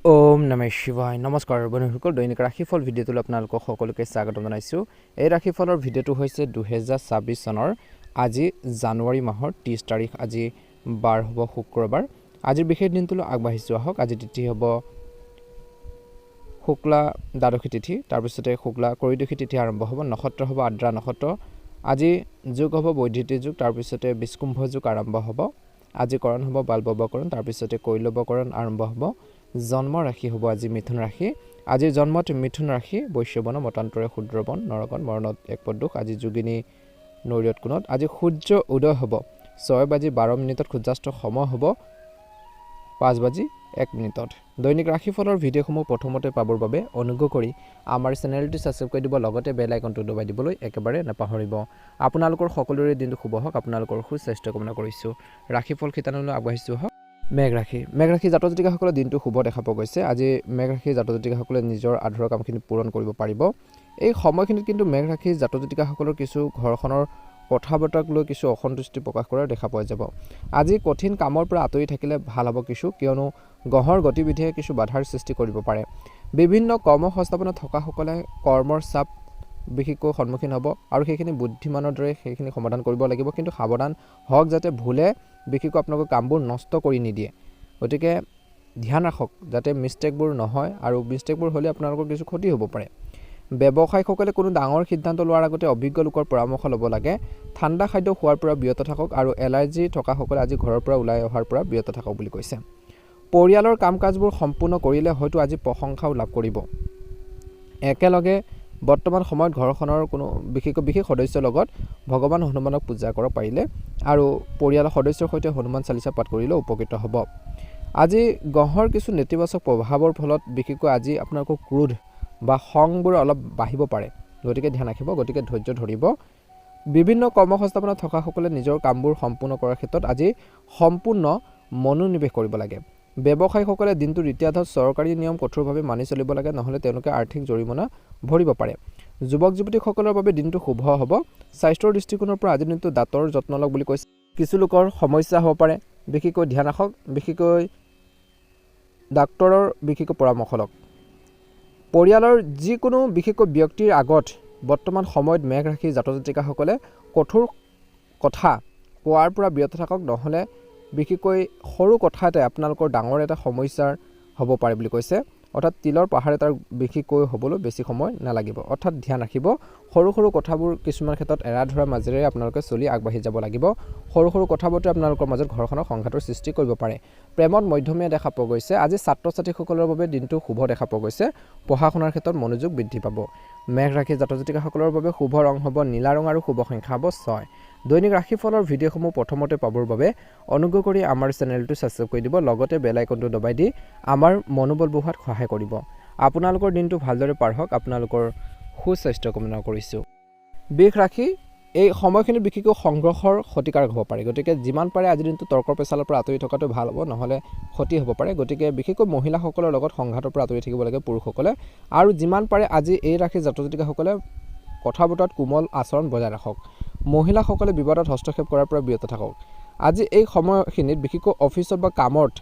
ওম নমঃ শিৱায়। নমস্কাৰ বন্ধুসকল, দৈনিক ৰাশিফল ভিডিঅ'টোলৈ আপোনালোকক সকলোকে স্বাগতম জনাইছোঁ। এই ৰাশিফলৰ ভিডিঅ'টো হৈছে 2026 চনৰ আজি জানুৱাৰী মাহৰ 30 তাৰিখ। আজি বাৰ হ'ব শুক্ৰবাৰ। আজিৰ বিশেষ দিনটোলৈ আগবাঢ়িছোঁ আহক। আজি তিথি হ'ব শুক্লা দ্বাদশী তিথি, তাৰপিছতে শুক্লা কৰিদশী তিথি আৰম্ভ হ'ব। নক্ষত্ৰ হ'ব আদ্ৰা নক্ষত্ৰ। আজি যুগ হ'ব বৈদ্যুতিক যুগ, তাৰপিছতে বিষ্কুম্ভ যুগ আৰম্ভ হ'ব। আজি কৰণ হ'ব বালবৱকৰণ, তাৰপিছতে কৈলৱকৰণ আৰম্ভ হ'ব। জন্ম ৰাশি হ'ব আজি মিথুন ৰাশি। আজিৰ জন্মত মিথুন ৰাশি বৈশ্যবন মতান্তৰে ক্ষুদ্ৰবন নৰকন মৰণত এক পদুষ। আজি যোগিনী নৈৰত কোণত। আজি সূৰ্য উদয় হ'ব 6:12 সূৰ্যাস্ত সময় হ'ব 5:01। দৈনিক ৰাশিফলৰ ভিডিঅ'সমূহ প্ৰথমতে পাবৰ বাবে অনুগ্ৰহ কৰি আমাৰ চেনেলটো ছাবস্ক্ৰাইব কৰি দিব, লগতে বেল আইকনটো দবাই দিবলৈ একেবাৰে নাপাহৰিব। আপোনালোকৰ সকলোৰে দিনটো শুভ হওক, আপোনালোকৰ সুস্বাস্থ্য কামনা কৰিছোঁ। ৰাশিফল শিতানলৈ আগবাঢ়িছোঁ হওক। মেঘ ৰাশি জাতক জাতিকাসকলৰ দিনটো শুভ দেখা পোৱা গৈছে। আজি মেঘ ৰাশিৰ জাতক জাতিকাসকলে নিজৰ আধৰুৱা কামখিনি পূৰণ কৰিব পাৰিব। এই সময়খিনিত কিন্তু মেঘ ৰাশিৰ জাতক জাতিকাসকলৰ কিছু ঘৰখনৰ কথা বতৰাক লৈ কিছু অসন্তুষ্টি প্ৰকাশ কৰা দেখা পোৱা যাব। আজি কঠিন কামৰ পৰা আঁতৰি থাকিলে ভাল হ'ব কিয়নো গ্ৰহৰ গতিবিধিয়ে কিছু বাধাৰ সৃষ্টি কৰিব পাৰে। বিভিন্ন কৰ্ম সংস্থাপনত থকাসকলে কৰ্মৰ চাপ বিশেষকৈ সন্মুখীন হ'ব আৰু সেইখিনি বুদ্ধিমানৰ দৰে সেইখিনি সমাধান কৰিব লাগিব। কিন্তু সাৱধান হওক যাতে ভুলে বিশেষকৈ আপোনালোকৰ কামবোৰ নষ্ট কৰি নিদিয়ে। গতিকে ধ্যান ৰাখক যাতে মিষ্টেকবোৰ নহয়, আৰু মিষ্টেকবোৰ হ'লে আপোনালোকৰ কিছু ক্ষতি হ'ব পাৰে। ব্যৱসায়ীসকলে কোনো ডাঙৰ সিদ্ধান্ত লোৱাৰ আগতে অভিজ্ঞ লোকৰ পৰামৰ্শ ল'ব লাগে। ঠাণ্ডা খাদ্য খোৱাৰ পৰা বিৰত থাকক, আৰু এলাৰ্জি থকাসকলে আজি ঘৰৰ পৰা ওলাই অহাৰ পৰা বিৰত থাকক বুলি কৈছে। পৰিয়ালৰ কাম কাজবোৰ সম্পূৰ্ণ কৰিলে হয়তো আজি প্ৰশংসাও লাভ কৰিব। একেলগে বৰ্তমান সময়ত ঘৰখনৰ কোনো বিশেষ সদস্যৰ লগত ভগৱান হনুমানক পূজা কৰিব পাৰিলে আৰু পৰিয়ালৰ সদস্যৰ সৈতে হনুমান চালিচা পাঠ কৰিলে উপকৃত হ'ব। আজি গ্ৰহৰ কিছু নেতিবাচক প্ৰভাৱৰ ফলত বিশেষকৈ আজি আপোনালোকৰ ক্ৰোধ বা খংবোৰ অলপ বাঢ়িব পাৰে। গতিকে ধ্যান ৰাখিব, গতিকে ধৈৰ্য ধৰিব। বিভিন্ন কৰ্ম সংস্থাপনত থকাসকলে নিজৰ কামবোৰ সম্পূৰ্ণ কৰাৰ ক্ষেত্ৰত আজি সম্পূৰ্ণ মনোনিৱেশ কৰিব লাগে। ব্যৱসায়ীসকলে দিনটোৰ দ্বিতীয়াৰ্ধত চৰকাৰী নিয়ম কঠোৰভাৱে মানি চলিব লাগে, নহ'লে তেওঁলোকে আৰ্থিক জৰিমনা ভৰিব পাৰে। যুৱক যুৱতীসকলৰ বাবে দিনটো শুভ হ'ব। স্বাস্থ্যৰ দৃষ্টিকোণৰ পৰা আজিৰ দিনটো দাঁতৰ যত্ন লওক বুলি কৈছে। কিছু লোকৰ সমস্যা হ'ব পাৰে, বিশেষকৈ ধ্যান ৰাখক, বিশেষকৈ ডাক্তৰৰ পৰামৰ্শ লওক। পৰিয়ালৰ যিকোনো বিশেষকৈ ব্যক্তিৰ আগত বৰ্তমান সময়ত মেঘ ৰাশিৰ জাতক জাতিকাসকলে কঠোৰ কথা কোৱাৰ পৰা বিৰত থাকক, নহ'লে বিশেষকৈ সৰু কথা এটাই আপোনালোকৰ ডাঙৰ এটা সমস্যাৰ হ'ব পাৰে বুলি কৈছে। অৰ্থাৎ তিলৰ পাহাৰ এটাৰ বিশেষকৈ হ'বলৈ বেছি সময় নালাগিব। অৰ্থাৎ ধ্যান ৰাখিব, সৰু সৰু কথাবোৰ কিছুমান ক্ষেত্ৰত এৰা ধৰাৰ মাজেৰে আপোনালোকে চলি আগবাঢ়ি যাব লাগিব। সৰু সৰু কথাবোৰে আপোনালোকৰ মাজত ঘৰখনৰ সংঘাতৰ সৃষ্টি কৰিব পাৰে। প্ৰেমত মধ্যমীয়া দেখা পোৱা গৈছে। আজি ছাত্ৰ ছাত্ৰীসকলৰ বাবে দিনটো শুভ দেখা পোৱা গৈছে। পঢ়া শুনাৰ ক্ষেত্ৰত মনোযোগ বৃদ্ধি পাব। মেঘ ৰাশিৰ জাতক জাতিকাসকলৰ বাবে শুভ ৰং হ'ব নীলা ৰং আৰু শুভ সংখ্যা হ'ব 6। দৈনিক ৰাশিফলৰ ভিডিঅ'সমূহ প্ৰথমতে পাবৰ বাবে অনুগ্ৰহ কৰি আমাৰ চেনেলটো ছাবস্ক্ৰাইব কৰি দিব, লগতে বেল আইকনটো দবাই দি আমাৰ মনোবল বঢ়োৱাত সহায় কৰিব। আপোনালোকৰ দিনটো ভালদৰে পাৰ হওক, আপোনালোকৰ সুস্বাস্থ্য কামনা কৰিছোঁ। বৃষ ৰাশি এই সময়খিনি বিশেষকৈ সংঘৰ্ষৰ ক্ষতিকাৰক হ'ব পাৰে। গতিকে যিমান পাৰে আজিৰ দিনটো তৰ্কৰ পেচালৰ পৰা আঁতৰি থকাটো ভাল হ'ব, নহ'লে ক্ষতি হ'ব পাৰে। গতিকে বিশেষকৈ মহিলাসকলৰ লগত সংঘাতৰ পৰা আঁতৰি থাকিব লাগে পুৰুষসকলে। আৰু যিমান পাৰে আজি এই ৰাশিৰ জাতক জাতিকাসকলে কথা বতৰাত কোমল আচৰণ বজাই ৰাখক। মহিলাসকলে বিবাদত হস্তক্ষেপ কৰাৰ পৰা বিৰত থাকক। আজি এই সময়খিনিত বিশেষকৈ অফিচত বা কামত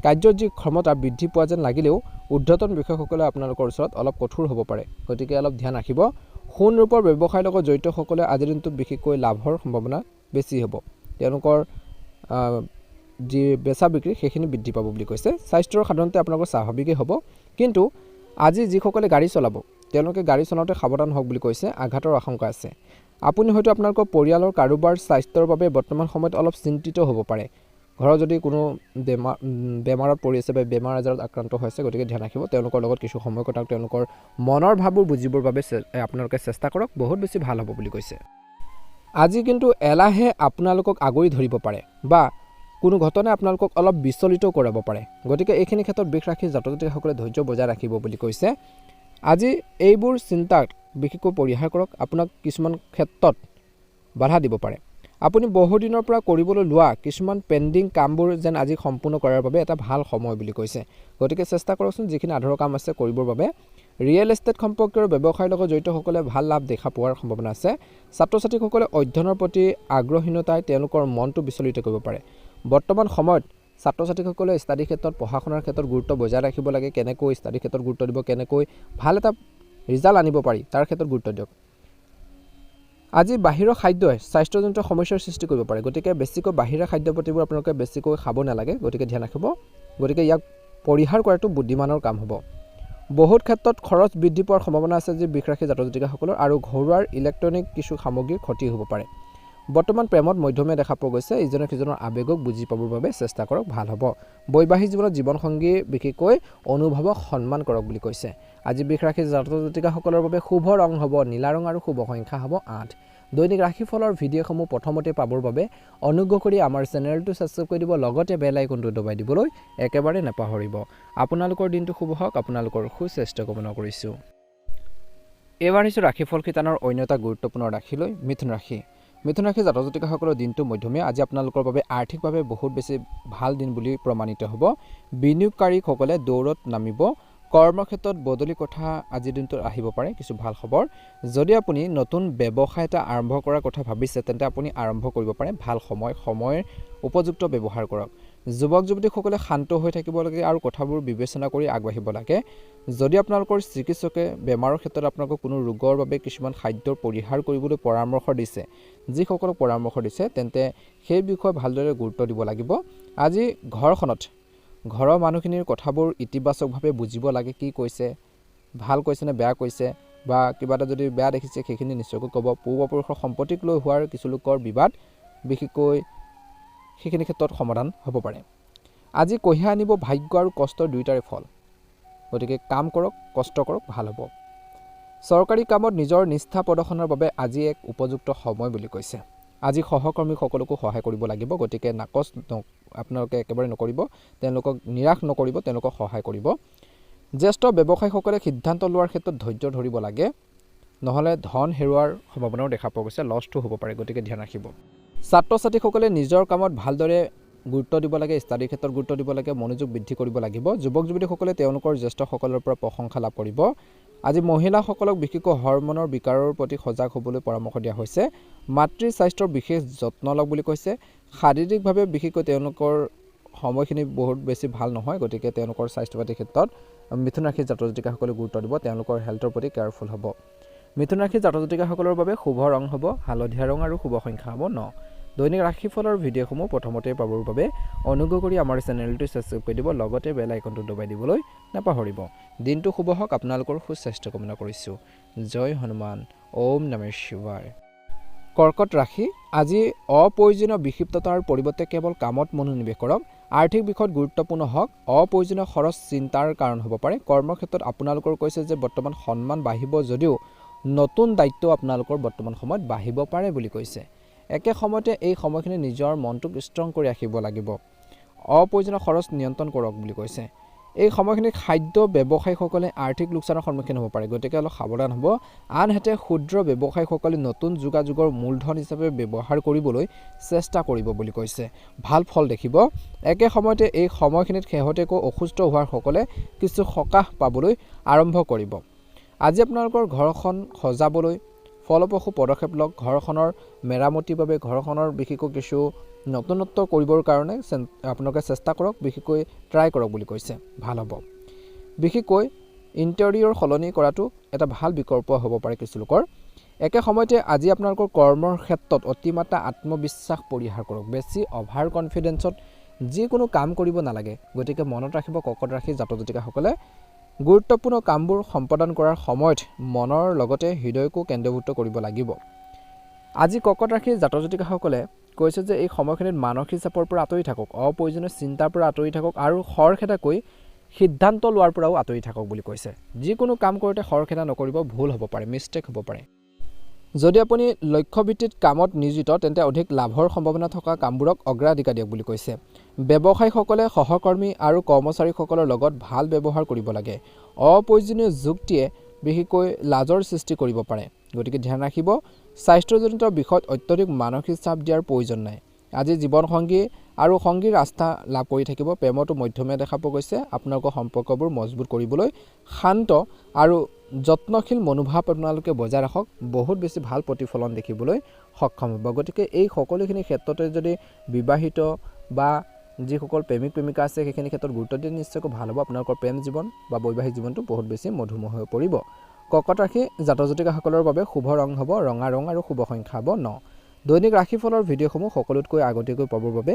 কাৰ্যৰ যি ক্ষমতা বৃদ্ধি পোৱা যেন লাগিলেও ঊৰ্ধ্বতন বিষয়াসকলে আপোনালোকৰ ওচৰত অলপ কঠোৰ হ'ব পাৰে। গতিকে অলপ ধ্যান ৰাখিব। সোণ ৰূপৰ ব্যৱসায়ৰ লগত জড়িতসকলে আজিৰ দিনটোত বিশেষকৈ লাভৰ সম্ভাৱনা বেছি হ'ব। তেওঁলোকৰ যি বেচা বিক্ৰী সেইখিনি বৃদ্ধি পাব বুলি কৈছে। স্বাস্থ্যৰ সাধাৰণতে আপোনালোকৰ স্বাভাৱিকেই হ'ব, কিন্তু আজি যিসকলে গাড়ী চলাব তেওঁলোকে গাড়ী চলাওঁতে সাৱধান হওক বুলি কৈছে। আঘাতৰ আশংকা আছে। আপুনি হয়তো আপোনালোকৰ পৰিয়ালৰ কাৰোবাৰ স্বাস্থ্যৰ বাবে বৰ্তমান সময়ত অলপ চিন্তিত হ'ব পাৰে। ঘৰৰ যদি কোনো বেমাৰত পৰি আছে বা বেমাৰ আজাৰত আক্ৰান্ত হৈছে, গতিকে ধ্যান ৰাখিব। তেওঁলোকৰ লগত কিছু সময় কটাওক, তেওঁলোকৰ মনৰ ভাৱবোৰ বুজিবৰ বাবে আপোনালোকে চেষ্টা কৰক, বহুত বেছি ভাল হ'ব বুলি কৈছে। আজি কিন্তু এলাহে আপোনালোকক আগুৰি ধৰিব পাৰে বা কোনো ঘটনাই আপোনালোকক অলপ বিচলিত কৰাব পাৰে। গতিকে এইখিনি ক্ষেত্ৰত বৃষ ৰাশিৰ জাতক জাতিকাসকলে ধৈৰ্য বজাই ৰাখিব বুলি কৈছে। আজি এইবোৰ চিন্তাক বিশেষকৈ পৰিহাৰ কৰক, আপোনাক কিছুমান ক্ষেত্ৰত বাধা দিব পাৰে। আপুনি বহুদিনৰ পৰা কৰিবলৈ লোৱা কিছুমান পেণ্ডিং কামবোৰ যেন আজি সম্পূৰ্ণ কৰাৰ বাবে এটা ভাল সময় বুলি কৈছে। গতিকে চেষ্টা কৰকচোন যিখিনি আধৰুৱা কাম আছে কৰিবৰ বাবে। ৰিয়েল এষ্টেট সম্পৰ্কীয় ব্যৱসায়ৰ লগত জড়িতসকলে ভাল লাভ দেখা পোৱাৰ সম্ভাৱনা আছে। ছাত্ৰ ছাত্ৰীসকলে অধ্যয়নৰ প্ৰতি আগ্ৰহীনতাই তেওঁলোকৰ মনটো বিচলিত কৰিব পাৰে। বৰ্তমান সময়ত ছাত্ৰ ছাত্ৰীসকলে ষ্টাডি ক্ষেত্ৰত পঢ়া শুনাৰ ক্ষেত্ৰত গুৰুত্ব বজাই ৰাখিব লাগে কেনেকৈ ষ্টাডি ক্ষেত্ৰত গুৰুত্ব দিব কেনেকৈ ভাল এটা ৰিজাল্ট আনিব পাৰি তাৰ ক্ষেত্ৰত গুৰুত্ব দিয়ক আজি বাহিৰৰ খাদ্যই স্বাস্থ্যজনিত সমস্যাৰ সৃষ্টি কৰিব পাৰে গতিকে বেছিকৈ বাহিৰা খাদ্য প্ৰতিবোৰ আপোনালোকে বেছিকৈ খাব নালাগে গতিকে ধ্যান ৰাখিব গতিকে ইয়াক পৰিহাৰ কৰাটো বুদ্ধিমানৰ কাম হ'ব বহুত ক্ষেত্ৰত খৰচ বৃদ্ধি পোৱাৰ সম্ভাৱনা আছে যে বিখ্ৰাসী জাতক জাতিকাসকলৰ আৰু ঘৰুৱা ইলেক্ট্ৰনিক কিছু সামগ্ৰীৰ ক্ষতি হ'ব পাৰে বৰ্তমান প্ৰেমত মধ্যমে দেখা পোৱা গৈছে ইজনে সিজনৰ আবেগক বুজি পাবৰ বাবে চেষ্টা কৰক ভাল হ'ব বৈবাহিক জীৱনত জীৱনসংগী বিশেষকৈ অনুভৱক সন্মান কৰক বুলি কৈছে আজি বিখ্ৰাসী জাতক জাতিকাসকলৰ বাবে শুভ ৰং হ'ব নীলা ৰং আৰু শুভ সংখ্যা হ'ব 8 দৈনিক ৰাশিফলৰ ভিডিঅ'সমূহ প্ৰথমতে পাবৰ বাবে অনুগ্ৰহ কৰি আমাৰ চেনেলটো সাবস্ক্ৰাইব কৰি দিব লগতে বেল আইকনটো দবাই দিবলৈ একেবাৰে নাপাহৰিব আপোনালোকৰ দিনটো শুভ হওক আপোনালোকৰ সুস্বাস্থ্য কামনা কৰিছোঁ এবাৰ হৈছে ৰাশিফল কিতানৰ অন্য এটা গুৰুত্বপূৰ্ণ ৰাশিলৈ মিথুন ৰাশি জাতক জাতিকাসকলৰ দিনটো মধ্যমীয়া আজি আপোনালোকৰ বাবে আৰ্থিকভাৱে বহুত বেছি ভাল দিন বুলি প্ৰমাণিত হ'ব বিনিয়োগকাৰীসকলে দৌৰত নামিব কৰ্মক্ষেত্ৰত বদলি কথা আজিৰ দিনটোত আহিব পাৰে কিছু ভাল খবৰ যদি আপুনি নতুন ব্যৱসায় এটা আৰম্ভ কৰাৰ কথা ভাবিছে তেন্তে আপুনি আৰম্ভ কৰিব পাৰে ভাল সময়ৰ উপযুক্ত ব্যৱহাৰ কৰক যুৱক যুৱতীসকলে শান্ত হৈ থাকিব লাগে আৰু কথাবোৰ বিবেচনা কৰি আগবাঢ়িব লাগে যদি আপোনালোকৰ চিকিৎসকে বেমাৰৰ ক্ষেত্ৰত আপোনালোকক কোনো ৰোগৰ বাবে কিছুমান খাদ্যৰ পৰিহাৰ কৰিবলৈ পৰামৰ্শ দিছে যিসকলক পৰামৰ্শ দিছে তেন্তে সেই বিষয়ে ভালদৰে গুৰুত্ব দিব লাগিব আজি ঘৰৰ মানুহখিনিৰ কথাবোৰ ইতিবাচকভাৱে বুজিব লাগে কি কৈছে ভাল কৈছে নে বেয়া কৈছে বা কিবা এটা যদি বেয়া দেখিছে সেইখিনি নিশ্চয়কৈ ক'ব পূৰ্বপুৰুষৰ সম্পত্তিক লৈ হোৱাৰ কিছু লোকৰ বিবাদ বিশেষকৈ সেইখিনি ক্ষেত্ৰত সমাধান হ'ব পাৰে আজি কঢ়িয়াই আনিব ভাগ্য আৰু কষ্টৰ দুয়োটাৰে ফল গতিকে কাম কৰক কষ্ট কৰক ভাল হ'ব চৰকাৰী কামত নিজৰ নিষ্ঠা প্ৰদৰ্শনৰ বাবে আজি এক উপযুক্ত সময় বুলি কৈছে আজি সহকৰ্মীসকলকো সহায় কৰিব লাগিব গতিকে নাকচ আপোনালোকে একেবাৰে নকৰিব তেওঁলোকক নিৰাশ নকৰিব তেওঁলোকক সহায় কৰিব জ্যেষ্ঠ ব্যৱসায়ীসকলে সিদ্ধান্ত লোৱাৰ ক্ষেত্ৰত ধৈৰ্য ধৰিব লাগে নহলে ধন হেৰুৱাৰ সম্ভাৱনাও দেখা পোৱা গৈছে লছটো হ'ব পাৰে গতিকে ধ্যান ৰাখিব ছাত্ৰ ছাত্ৰীসকলে নিজৰ কামত ভালদৰে গুৰুত্ব দিব লাগে ষ্টাডি ক্ষেত্ৰত গুৰুত্ব দিব লাগে মনোযোগ বৃদ্ধি কৰিব লাগিব যুৱক যুৱতীসকলে তেওঁলোকৰ জ্যেষ্ঠসকলৰ পৰা প্ৰশংসা লাভ কৰিব আজি মহিলাসকলক বিশেষকৈ হৰমনৰ বিকাৰৰ প্ৰতি সজাগ হ'বলৈ পৰামৰ্শ দিয়া হৈছে মাতৃ স্বাস্থ্যৰ বিশেষ যত্ন লওক বুলি কৈছে শাৰীৰিকভাৱে বিশেষকৈ তেওঁলোকৰ সময়খিনি বহুত বেছি ভাল নহয় গতিকে তেওঁলোকৰ স্বাস্থ্য পাতিৰ ক্ষেত্ৰত মিথুন ৰাশিৰ জাতক জাতিকাসকলে গুৰুত্ব দিব তেওঁলোকৰ হেল্থৰ প্ৰতি কেয়াৰফুল হ'ব মিথুন ৰাশিৰ জাতক জাতিকাসকলৰ বাবে শুভ ৰং হ'ব হালধীয়া ৰং আৰু শুভ সংখ্যা হ'ব 9 দৈনিক ৰাশিফলৰ ভিডিঅ'সমূহ প্ৰথমতে পাবৰ বাবে অনুগ্ৰহ কৰি আমাৰ চেনেলটো সাবস্ক্ৰাইব কৰি দিব লগতে বেল আইকনটো দবাই দিবলৈ নাপাহৰিব দিনটো শুভ হওক আপোনালোকৰ সুস্বাস্থ্য কামনা কৰিছোঁ জয় হনুমান ওম নমঃ শিৱায় কৰ্কট ৰাশি আজি অপ্ৰয়োজনীয় বিক্ষিপ্ততাৰ পৰিৱৰ্তে কেৱল কামত মনোনিৱেশ কৰক আৰ্থিক বিষয়ত গুৰুত্বপূৰ্ণ হওক অপ্ৰয়োজনীয় খৰচ চিন্তাৰ কাৰণ হ'ব পাৰে কৰ্মক্ষেত্ৰত আপোনালোকৰ কৈছে যে বৰ্তমান সন্মান বাঢ়িব যদিও নতুন দায়িত্ব আপোনালোকৰ বৰ্তমান সময়ত বাঢ়িব পাৰে বুলি কৈছে একে সময়তে এই সময়খিনি নিজৰ মনটোক ষ্ট্ৰং কৰি ৰাখিব লাগিব অপ্ৰয়োজনীয় খৰচ নিয়ন্ত্ৰণ কৰক বুলি কৈছে এই সময়খিনিত খাদ্য ব্যৱসায়ীসকলে আৰ্থিক লোকচানৰ সন্মুখীন হ'ব পাৰে গতিকে অলপ সাৱধান হ'ব আনহাতে ক্ষুদ্ৰ ব্যৱসায়ীসকলে নতুন যোগাযোগৰ মূলধন হিচাপে ব্যৱহাৰ কৰিবলৈ চেষ্টা কৰিব বুলি কৈছে ভাল ফল দেখিব একে সময়তে এই সময়খিনিত শেহতীয়াকৈ অসুস্থ হোৱাৰ সকলে কিছু সকাহ পাবলৈ আৰম্ভ কৰিব আজি আপোনালোকৰ ঘৰখন সজাবলৈ ফলপ্ৰসূ পদক্ষেপ লওক ঘৰখনৰ মেৰামতিৰ বাবে ঘৰখনৰ বিশেষকৈ কিছু নতুনত্ব কৰিবৰ কাৰণে আপোনালোকে চেষ্টা কৰক বিশেষকৈ ট্ৰাই কৰক বুলি কৈছে ভাল হ'ব বিশেষকৈ ইণ্টেৰিয়ৰ সলনি কৰাটো এটা ভাল বিকল্প হ'ব পাৰে কিছু লোকৰ একে সময়তে আজি আপোনালোকৰ কৰ্মৰ ক্ষেত্ৰত অতিমাত্ৰা আত্মবিশ্বাস পৰিহাৰ কৰক বেছি অভাৰ কনফিডেন্সত যিকোনো কাম কৰিব নালাগে গতিকে মনত ৰাখিব কৰ্কট ৰাশিৰ জাতক জাতিকাসকলে গুৰুত্বপূৰ্ণ কামবোৰ সম্পাদন কৰাৰ সময়ত মনৰ লগতে হৃদয়কো কেন্দ্ৰীভূত কৰিব লাগিব আজি কৰ্কট ৰাশিৰ জাতক জাতিকাসকলে কৈছে যে এই সময়খিনিত মানসিক চাপৰ পৰা আঁতৰি থাকক অপ্ৰয়োজনীয় চিন্তাৰ পৰা আঁতৰি থাকক আৰু খৰখেদাকৈ সিদ্ধান্ত লোৱাৰ পৰাও আঁতৰি থাকক বুলি কৈছে যিকোনো কাম কৰোঁতে খৰখেদা নকৰিব ভুল হ'ব পাৰে মিষ্টেক হ'ব পাৰে যদি আপুনি লক্ষ্যভিত্তিক কামত নিয়োজিত তেন্তে অধিক লাভৰ সম্ভাৱনা থকা কামবোৰক অগ্ৰাধিকাৰ দিয়ক বুলি কৈছে ব্যৱসায়ীসকলে সহকৰ্মী আৰু কৰ্মচাৰীসকলৰ লগত ভাল ব্যৱহাৰ কৰিব লাগে অপ্ৰয়োজনীয় যুক্তিয়ে বিশেষকৈ লাজৰ সৃষ্টি কৰিব পাৰে গতিকে ধ্যান ৰাখিব স্বাস্থ্যজনিত বিষয়ত অত্যধিক মানসিক চাপ দিয়াৰ প্ৰয়োজন নাই আজি জীৱনসংগী আৰু সংগীৰ আস্থা লাভ কৰি থাকিব প্ৰেমতো মধ্যমীয়া দেখা পোৱা গৈছে আপোনালোকৰ সম্পৰ্কবোৰ মজবুত কৰিবলৈ শান্ত আৰু যত্নশীল মনোভাৱ আপোনালোকে বজাই ৰাখক বহুত বেছি ভাল প্ৰতিফলন দেখিবলৈ সক্ষম হ'ব গতিকে এই সকলোখিনি ক্ষেত্ৰতে যদি বিবাহিত বা যিসকল প্ৰেমিক প্ৰেমিকা আছে সেইখিনি ক্ষেত্ৰত গুৰুত্ব দিয়ে নিশ্চয়কৈ ভাল হ'ব। আপোনালোকৰ প্ৰেম জীৱন বা বৈবাহিক জীৱনটো বহুত বেছি মধুময় হৈ পৰিব। কৰ্কট ৰাশি জাতক জাতিকাসকলৰ বাবে শুভ ৰং হ'ব ৰঙা ৰং আৰু শুভ সংখ্যা হ'ব 9। দৈনিক ৰাশিফলৰ ভিডিঅ'সমূহ সকলোতকৈ আগতীয়াকৈ পাবৰ বাবে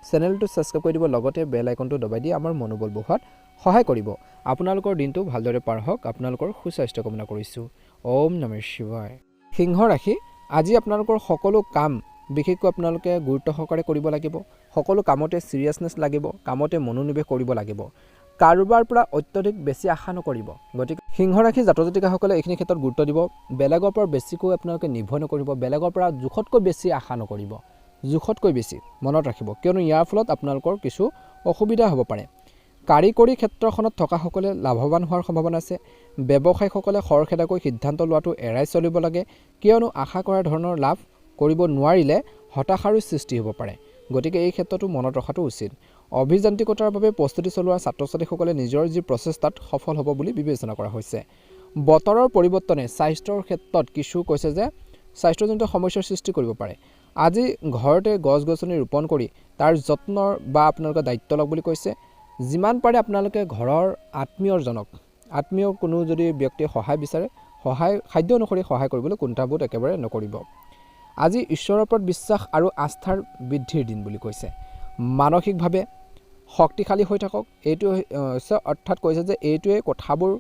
চেনেলটো ছাবস্ক্ৰাইব কৰি দিব, লগতে বেল আইকনটো দবাই দি আমাৰ মনোবল বঢ়োৱাত সহায় কৰিব। আপোনালোকৰ দিনটো ভালদৰে পাৰ হওক, আপোনালোকৰ সুস্বাস্থ্য কামনা কৰিছোঁ। ওম নমঃ শিৱায়। সিংহ ৰাশি, আজি আপোনালোকৰ সকলো কাম বিশেষকৈ আপোনালোকে গুৰুত্ব সহকাৰে কৰিব লাগিব। সকলো কামতে চিৰিয়াছনেছ লাগিব, কামতে মনোনিৱেশ কৰিব লাগিব। কাৰোবাৰ পৰা অত্যধিক বেছি আশা নকৰিব। গতিকে সিংহ ৰাশি জাতক জাতিকাসকলে এইখিনি ক্ষেত্ৰত গুৰুত্ব দিব। বেলেগৰ পৰা বেছিকৈ আপোনালোকে নিৰ্ভৰ নকৰিব, বেলেগৰ পৰা জোখতকৈ বেছি আশা নকৰিব, জোখতকৈ বেছি মনত ৰাখিব, কিয়নো ইয়াৰ ফলত আপোনালোকৰ কিছু অসুবিধা হ'ব পাৰে। কাৰিকৰী ক্ষেত্ৰখনত থকাসকলে লাভৱান হোৱাৰ সম্ভাৱনা আছে। ব্যৱসায়ীসকলে খৰখেদাকৈ সিদ্ধান্ত লোৱাটো এৰাই চলিব লাগে, কিয়নো আশা কৰা ধৰণৰ লাভ কৰিব নোৱাৰিলে হতাশাৰো সৃষ্টি হ'ব পাৰে। গতিকে এই ক্ষেত্ৰতো মনত ৰখাটো উচিত। অভিযান্ত্ৰিকতাৰ বাবে প্ৰস্তুতি চলোৱা ছাত্ৰ ছাত্ৰীসকলে নিজৰ যি প্ৰচেষ্টাত সফল হ'ব বুলি বিবেচনা কৰা হৈছে। বতৰৰ পৰিৱৰ্তনে স্বাস্থ্যৰ ক্ষেত্ৰত কিছু কৈছে যে স্বাস্থ্যজনিত সমস্যাৰ সৃষ্টি কৰিব পাৰে। আজি ঘৰতে গছ গছনি ৰোপণ কৰি তাৰ যত্নৰ বা আপোনালোকে দায়িত্ব লওক বুলি কৈছে। যিমান পাৰে আপোনালোকে ঘৰৰ আত্মীয় কোনো যদি ব্যক্তিয়ে সহায় বিচাৰে, খাদ্য অনুসৰি সহায় কৰিবলৈ কুণ্ঠাবোধ একেবাৰে নকৰিব। আজি ঈশ্বৰৰ ওপৰত বিশ্বাস আৰু আস্থাৰ বৃদ্ধিৰ দিন বুলি কৈছে। মানসিকভাৱে শক্তিশালী হৈ থাকক, এইটো অৰ্থাৎ কৈছে যে এইটোৱে কথাবোৰ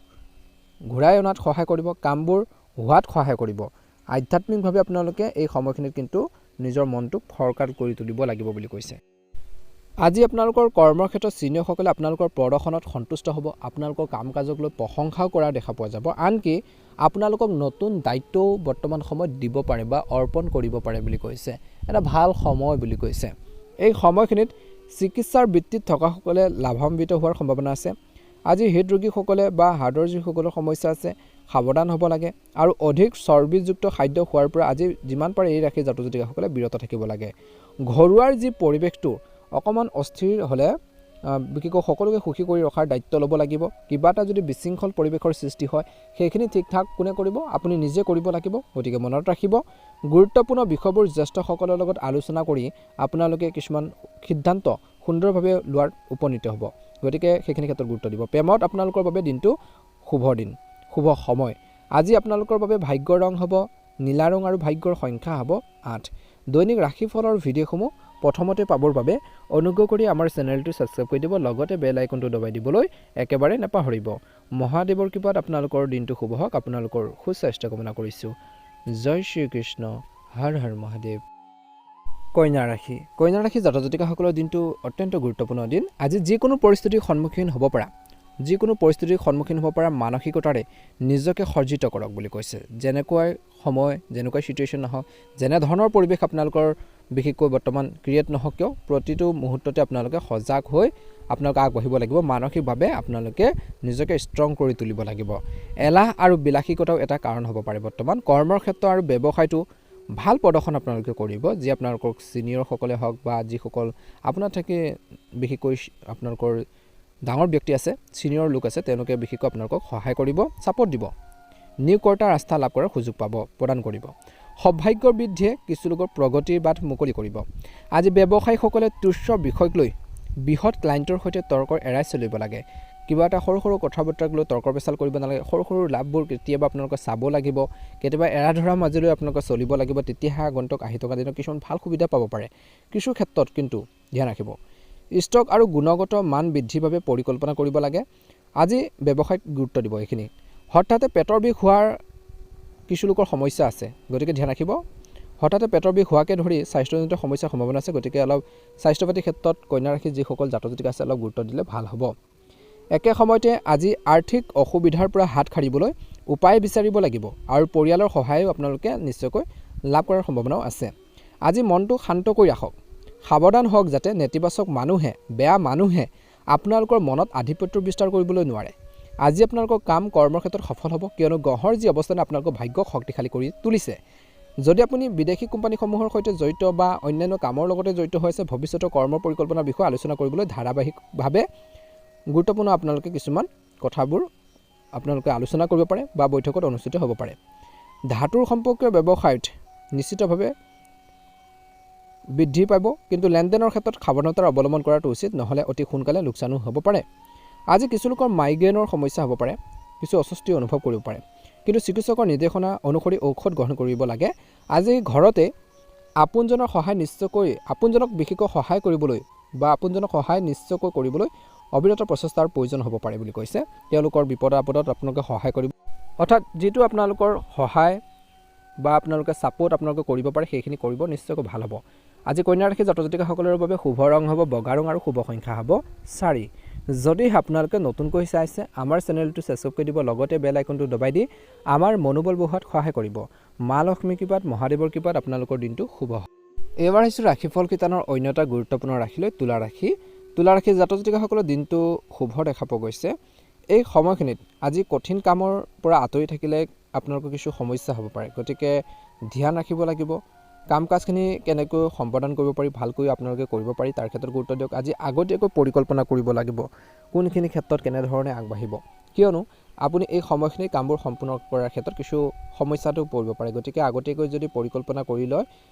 ঘূৰাই অনাত সহায় কৰিব, কামবোৰ হোৱাত সহায় কৰিব। আধ্যাত্মিকভাৱে আপোনালোকে এই সময়খিনিত কিন্তু নিজৰ মনটোক ফৰকাল কৰি তুলিব লাগিব বুলি কৈছে। আজি আপোনালোকৰ কৰ্মৰ ক্ষেত্ৰত চিনিয়ৰসকলে আপোনালোকৰ প্ৰদৰ্শনত সন্তুষ্ট হ'ব, আপোনালোকৰ কাম কাজক লৈ প্ৰশংসাও কৰা দেখা পোৱা যাব। আনকি আপোনালোকক নতুন দায়িত্বও বৰ্তমান সময়ত দিব পাৰে বা অৰ্পণ কৰিব পাৰে বুলি কৈছে। এটা ভাল সময় বুলি কৈছে। এই সময়খিনিত চিকিৎসাৰ বৃত্তিত থকাসকলে লাভান্বিত হোৱাৰ সম্ভাৱনা আছে। আজি হৃদৰোগীসকলে বা হাৰ্টৰ যিসকলৰ সমস্যা আছে সাৱধান হ'ব লাগে, আৰু অধিক চৰ্বিযুক্ত খাদ্য খোৱাৰ পৰা আজি যিমান পাৰে এই ৰাশি জাতক জাতিকাসকলে বিৰত থাকিব লাগে। ঘৰুৱাৰ যি পৰিৱেশটো অকণমান অস্থিৰ হ'লে বিশেষকৈ সকলোকে সুখী কৰি ৰখাৰ দায়িত্ব ল'ব লাগিব। কিবা এটা যদি বিশৃংখল পৰিৱেশৰ সৃষ্টি হয় সেইখিনি ঠিক ঠাক কোনে কৰিব? আপুনি নিজে কৰিব লাগিব। গতিকে মনত ৰাখিব, গুৰুত্বপূৰ্ণ বিষয়বোৰ জ্যেষ্ঠসকলৰ লগত আলোচনা কৰি আপোনালোকে কিছুমান সিদ্ধান্ত সুন্দৰভাৱে লোৱাৰ উপনীত হ'ব। গতিকে সেইখিনি ক্ষেত্ৰত গুৰুত্ব দিব। প্ৰেমত আপোনালোকৰ বাবে দিনটো শুভ দিন, শুভ সময়। আজি আপোনালোকৰ বাবে ভাগ্যৰ ৰং হ'ব নীলা ৰং আৰু ভাগ্যৰ সংখ্যা হ'ব 8। দৈনিক ৰাশিফলৰ ভিডিঅ'সমূহ প্ৰথমতে পাবৰ বাবে অনুগ্ৰহ কৰি আমাৰ চেনেলটো ছাবস্ক্ৰাইব কৰি দিব, লগতে বেল আইকনটো দবাই দিবলৈ একেবাৰে নাপাহৰিব। মহাদেৱৰ কৃপাত আপোনালোকৰ দিনটো শুভ হওক, আপোনালোকৰ সুস্বাস্থ্য কামনা কৰিছোঁ। জয় শ্ৰীকৃষ্ণ, হৰ হৰ মহাদেৱ। কন্যা ৰাশি জাতক জাতিকাসকলৰ দিনটো অত্যন্ত গুৰুত্বপূৰ্ণ দিন। আজি যিকোনো পৰিস্থিতিৰ সন্মুখীন হ'ব পৰা মানসিকতাৰে নিজকে সজ্জিত কৰক বুলি কৈছে। যেনেকুৱাই সময়, যেনেকুৱাই ছিটুৱেশ্যন নহওক, যেনেধৰণৰ পৰিৱেশ আপোনালোকৰ বিশেষকৈ বৰ্তমান ক্ৰিয়েট নহওক কিয়, প্ৰতিটো মুহূৰ্ততে আপোনালোকে সজাগ হৈ আপোনালোকে আগবাঢ়িব লাগিব। মানসিকভাৱে আপোনালোকে নিজকে ষ্ট্ৰং কৰি তুলিব লাগিব। এলাহ আৰু বিলাসিকতাও এটা কাৰণ হ'ব পাৰে। বৰ্তমান কৰ্মৰ ক্ষেত্ৰ আৰু ব্যৱসায়টো ভাল প্ৰদৰ্শন আপোনালোকে কৰিব, যি আপোনালোকৰ ছিনিয়ৰসকলে হওক বা যিসকল আপোনাৰ থাকি বিশেষকৈ আপোনালোকৰ ডাঙৰ ব্যক্তি আছে, ছিনিয়ৰ লোক আছে, তেওঁলোকে বিশেষকৈ আপোনালোকক সহায় কৰিব, ছাপৰ্ট দিব। নিউ কোৱাৰ্টাৰ ৰাস্তা লাভ কৰাৰ সুযোগ প্ৰদান কৰিব। সৌভাগ্যৰ বৃদ্ধিয়ে কিছু লোকৰ প্ৰগতিৰ বাট মুকলি কৰিব। আজি ব্যৱসায়ীসকলে তুচ্ছ বিষয়ক লৈ বৃহৎ ক্লাইণ্টৰ সৈতে তৰ্ক এৰাই চলিব লাগে। কিবা এটা সৰু সৰু কথা বতৰাক লৈ তৰ্ক পেচাল কৰিব নালাগে। সৰু সৰু লাভবোৰ কেতিয়াবা আপোনালোকে চাব লাগিব, কেতিয়াবা এৰা ধৰা মাজলৈ আপোনালোকে চলিব লাগিব। তেতিয়াহে আগন্তুক আহি থকা দিনত কিছুমান ভাল সুবিধা পাব পাৰে। কিছু ক্ষেত্ৰত কিন্তু ধ্যান ৰাখিব। ষ্টক আৰু গুণগত মান বৃদ্ধিৰ বাবে পৰিকল্পনা কৰিব লাগে। আজি ব্যৱসায়ত গুৰুত্ব দিব। এইখিনি হঠাতে পেটৰ বিষ হোৱাৰ কিছু লোকৰ সমস্যা আছে, গতিকে ধ্যান ৰাখিব। হঠাতে পেটৰ বিষ হোৱাকে ধৰি স্বাস্থ্যজনিত সমস্যাৰ সম্ভাৱনা আছে। গতিকে অলপ স্বাস্থ্য পাতিৰ ক্ষেত্ৰত কন্যা ৰাশিৰ যিসকল জাতক জাতিকা আছে অলপ গুৰুত্ব দিলে ভাল হ'ব। একে সময়তে আজি আৰ্থিক অসুবিধাৰ পৰা হাত সাৰিবলৈ উপায় বিচাৰিব লাগিব, আৰু পৰিয়ালৰ সহায়ো আপোনালোকে নিশ্চয়কৈ লাভ কৰাৰ সম্ভাৱনাও আছে। আজি মনটো শান্ত কৰি ৰাখক, সাৱধান হওক যাতে নেতিবাচক বেয়া মানুহে আপোনালোকৰ মনত আধিপত্য বিস্তাৰ কৰিবলৈ নোৱাৰে। আজি আপোনালোকৰ কাম কৰ্মৰ ক্ষেত্ৰত সফল হ'ব, কিয়নো গ্ৰহৰ যি অৱস্থানে আপোনালোকৰ ভাগ্যক শক্তিশালী কৰি তুলিছে। যদি আপুনি বিদেশী কোম্পানীসমূহৰ সৈতে জড়িত বা অন্যান্য কামৰ লগতে জড়িত হৈছে, ভৱিষ্যতৰ কৰ্মৰ পৰিকল্পনাৰ বিষয়ে আলোচনা কৰিবলৈ ধাৰাবাহিকভাৱে গুৰুত্বপূৰ্ণ আপোনালোকে কিছুমান কথাবোৰ আপোনালোকে আলোচনা কৰিব পাৰে বা বৈঠকত অনুষ্ঠিত হ'ব পাৰে। ধাতুৰ সম্পৰ্কীয় ব্যৱসায়ত নিশ্চিতভাৱে বৃদ্ধি পাব, কিন্তু লেনদেনৰ ক্ষেত্ৰত সাৱধানতাৰ অৱলম্বন কৰাটো উচিত, নহ'লে অতি সোনকালে লোকচানো হ'ব পাৰে। আজি কিছু লোকৰ মাইগ্ৰেইনৰ সমস্যা হ'ব পাৰে, কিছু অস্বস্তি অনুভৱ কৰিব পাৰে, কিন্তু চিকিৎসকৰ নিৰ্দেশনা অনুসৰি ঔষধ গ্ৰহণ কৰিব লাগে। আজি ঘৰতে আপোনজনৰ সহায় নিশ্চয়কৈ আপোনজনক বিশেষকৈ সহায় কৰিবলৈ বা আপোনজনক সহায় নিশ্চয়কৈ কৰিবলৈ অবিৰত প্ৰচেষ্টাৰ প্ৰয়োজন হ'ব পাৰে বুলি কৈছে। তেওঁলোকৰ বিপদ আপদত আপোনালোকে সহায় কৰিব, অৰ্থাৎ যিটো আপোনালোকৰ সহায় বা আপোনালোকে ছাপোৰ্ট আপোনালোকে কৰিব পাৰে সেইখিনি কৰিব, নিশ্চয়কৈ ভাল হ'ব। আজি কন্যা ৰাশি জাতক জাতিকাসকলৰ বাবে শুভ ৰং হ'ব বগা ৰং আৰু শুভ সংখ্যা হ'ব 4। যদি আপোনালোকে নতুনকৈ চাইছে আমাৰ চেনেলটো ছাবস্ক্ৰাইব কৰি দিব, লগতে বেল আইকনটো দবাই দি আমাৰ মনোবল বঢ়োৱাত সহায় কৰিব। মা লক্ষ্মী কৃপাত মহাদেৱৰ কৃপাত আপোনালোকৰ দিনটো শুভ হ'ব। এইবাৰ আহিছোঁ ৰাশিফল কিতানৰ অন্য এটা গুৰুত্বপূৰ্ণ ৰাশিলৈ, তুলা ৰাশি। তুলা ৰাশিৰ জাতক জাতিকাসকলৰ দিনটো শুভ দেখা পোৱা গৈছে। এই সময়খিনিত আজি কঠিন কামৰ পৰা আঁতৰি থাকিলে আপোনালোকৰ কিছু সমস্যা হ'ব পাৰে, গতিকে ধ্যান ৰাখিব লাগিব। কাম কাজখিনি কেনেকৈ সম্পাদন কৰিব পাৰি, ভালকৈ আপোনালোকে কৰিব পাৰি তাৰ ক্ষেত্ৰত গুৰুত্ব দিয়ক। আজি আগতীয়াকৈ পৰিকল্পনা কৰিব লাগিব কোনখিনি ক্ষেত্ৰত কেনেধৰণে আগবাঢ়িব, কিয়নো আপুনি এই সময়খিনি কামবোৰ সম্পূৰ্ণ কৰাৰ ক্ষেত্ৰত কিছু সমস্যাটো পৰিব পাৰে, গতিকে আগতীয়াকৈ যদি পৰিকল্পনা কৰি লয়